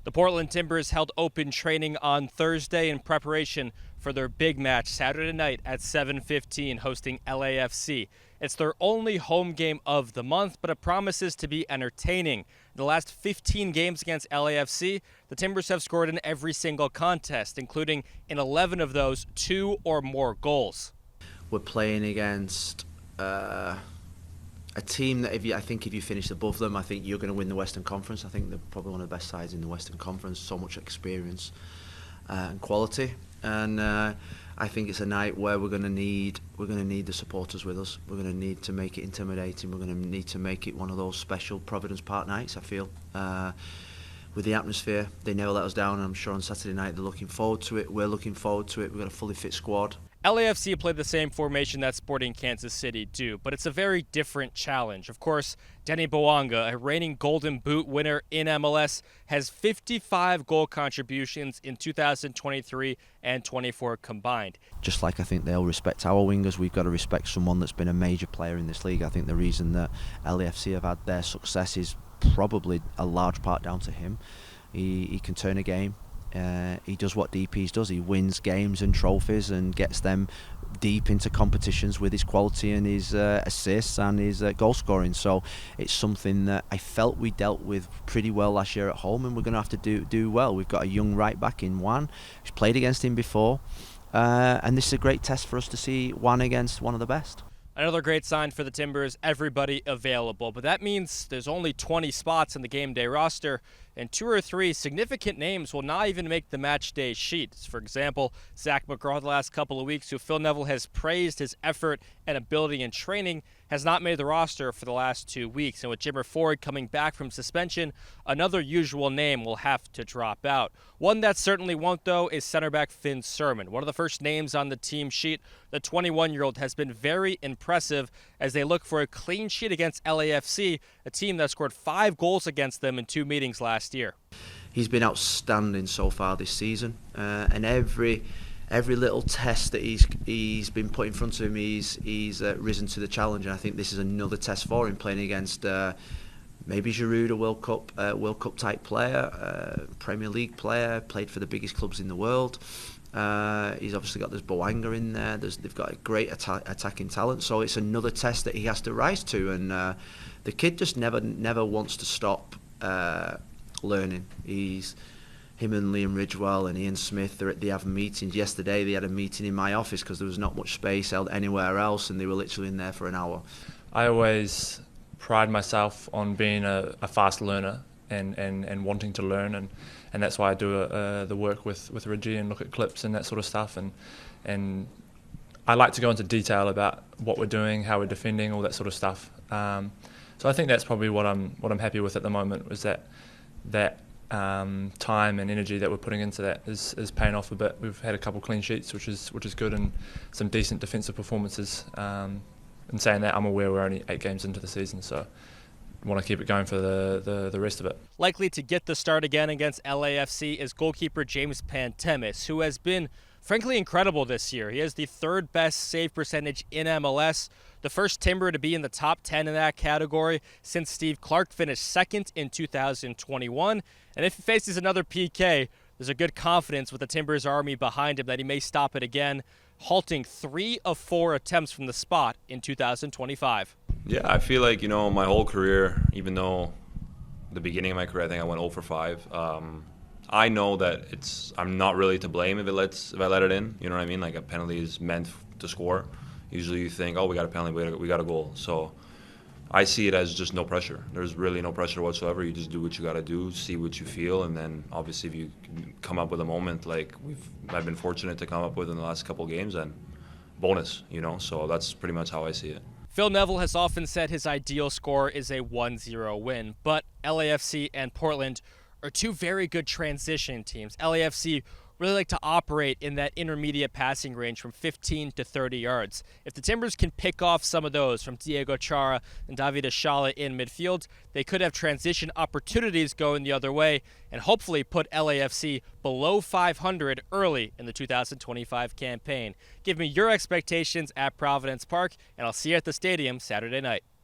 The Portland Timbers held open training on Thursday in preparation for their big match Saturday night at 7:15 hosting LAFC. It's their only home game of the month, but it promises to be entertaining. In the last 15 games against LAFC, the Timbers have scored in every single contest, including in 11 of those 2 or more goals. We're playing against a team that I think if you finish above them, I think you're going to win the Western Conference. I think they're probably one of the best sides in the Western Conference. So much experience and quality, and I think it's a night where we're going to need the supporters with us. We're going to need to make it intimidating. We're going to need to make it one of those special Providence Park nights. I feel with the atmosphere, they never let us down. And I'm sure on Saturday night they're looking forward to it. We're looking forward to it. We've got a fully fit squad. LAFC played the same formation that Sporting Kansas City do, but it's a very different challenge. Of course, Denny Bouanga, a reigning Golden Boot winner in MLS, has 55 goal contributions in 2023 and 24 combined. Just like I think they'll respect our wingers, we've got to respect someone that's been a major player in this league. I think the reason that LAFC have had their success is probably a large part down to him. He can turn a game. He does what DPs does. He wins games and trophies and gets them deep into competitions with his quality and his assists and his goal scoring. So it's something that I felt we dealt with pretty well last year at home, and we're going to have to do well. We've got a young right back in Juan, who's played against him before, and this is a great test for us to see Juan against one of the best. Another great sign for the Timbers, everybody available. But that means there's only 20 spots in the game day roster, and 2 or 3 significant names will not even make the match day sheets. For example, Zach McGraw the last couple of weeks, who Phil Neville has praised his effort and ability in training, has not made the roster for the last 2 weeks. And with Jimmer Ford coming back from suspension, another usual name will have to drop out. One that certainly won't, though, is center back Finn Sermon. One of the first names on the team sheet, the 21-year-old has been very impressive as they look for a clean sheet against LAFC, a team that scored 5 goals against them in 2 meetings last year. He's been outstanding so far this season, and every little test that he's been put in front of him, he's risen to the challenge. And I think this is another test for him, playing against maybe Giroud, a World Cup type player, Premier League player, played for the biggest clubs in the world. He's obviously got this Bouanga in there. They've got a great attacking talent, so it's another test that he has to rise to. And the kid just never wants to stop learning. Him and Liam Ridgewell and Ian Smith, they have meetings. Yesterday they had a meeting in my office because there was not much space held anywhere else, and they were literally in there for an hour. I always pride myself on being a fast learner and wanting to learn, and that's why I do the work with Ridgie and look at clips and that sort of stuff, and I like to go into detail about what we're doing, how we're defending, all that sort of stuff. So I think that's probably what I'm happy with at the moment, is that time and energy that we're putting into that is paying off a bit. We've had a couple clean sheets, which is good, and some decent defensive performances. In saying that, I'm aware we're only 8 games into the season, so want to keep it going for the rest of it. Likely to get the start again against LAFC is goalkeeper James Pantemis, who has been frankly incredible this year. He has the 3rd best save percentage in MLS, the first Timber to be in the top 10 in that category since Steve Clark finished 2nd in 2021. And if he faces another PK, there's a good confidence with the Timbers army behind him that he may stop it again, halting 3 of 4 attempts from the spot in 2025. Yeah, I feel like, my whole career, even though the beginning of my career, I think I went 0 for 5. I know that I'm not really to blame if I let it in. You know what I mean? Like, a penalty is meant to score. Usually you think, oh, we got a penalty, we got a goal. So I see it as just no pressure. There's really no pressure whatsoever. You just do what you got to do, see what you feel, and then obviously if you come up with a moment like I've been fortunate to come up with in the last couple of games, then bonus, So that's pretty much how I see it. Phil Neville has often said his ideal score is a 1-0 win, but LAFC and Portland are 2 very good transition teams. LAFC really like to operate in that intermediate passing range from 15 to 30 yards. If the Timbers can pick off some of those from Diego Chara and David Ashala in midfield, they could have transition opportunities going the other way and hopefully put LAFC below 500 early in the 2025 campaign. Give me your expectations at Providence Park, and I'll see you at the stadium Saturday night.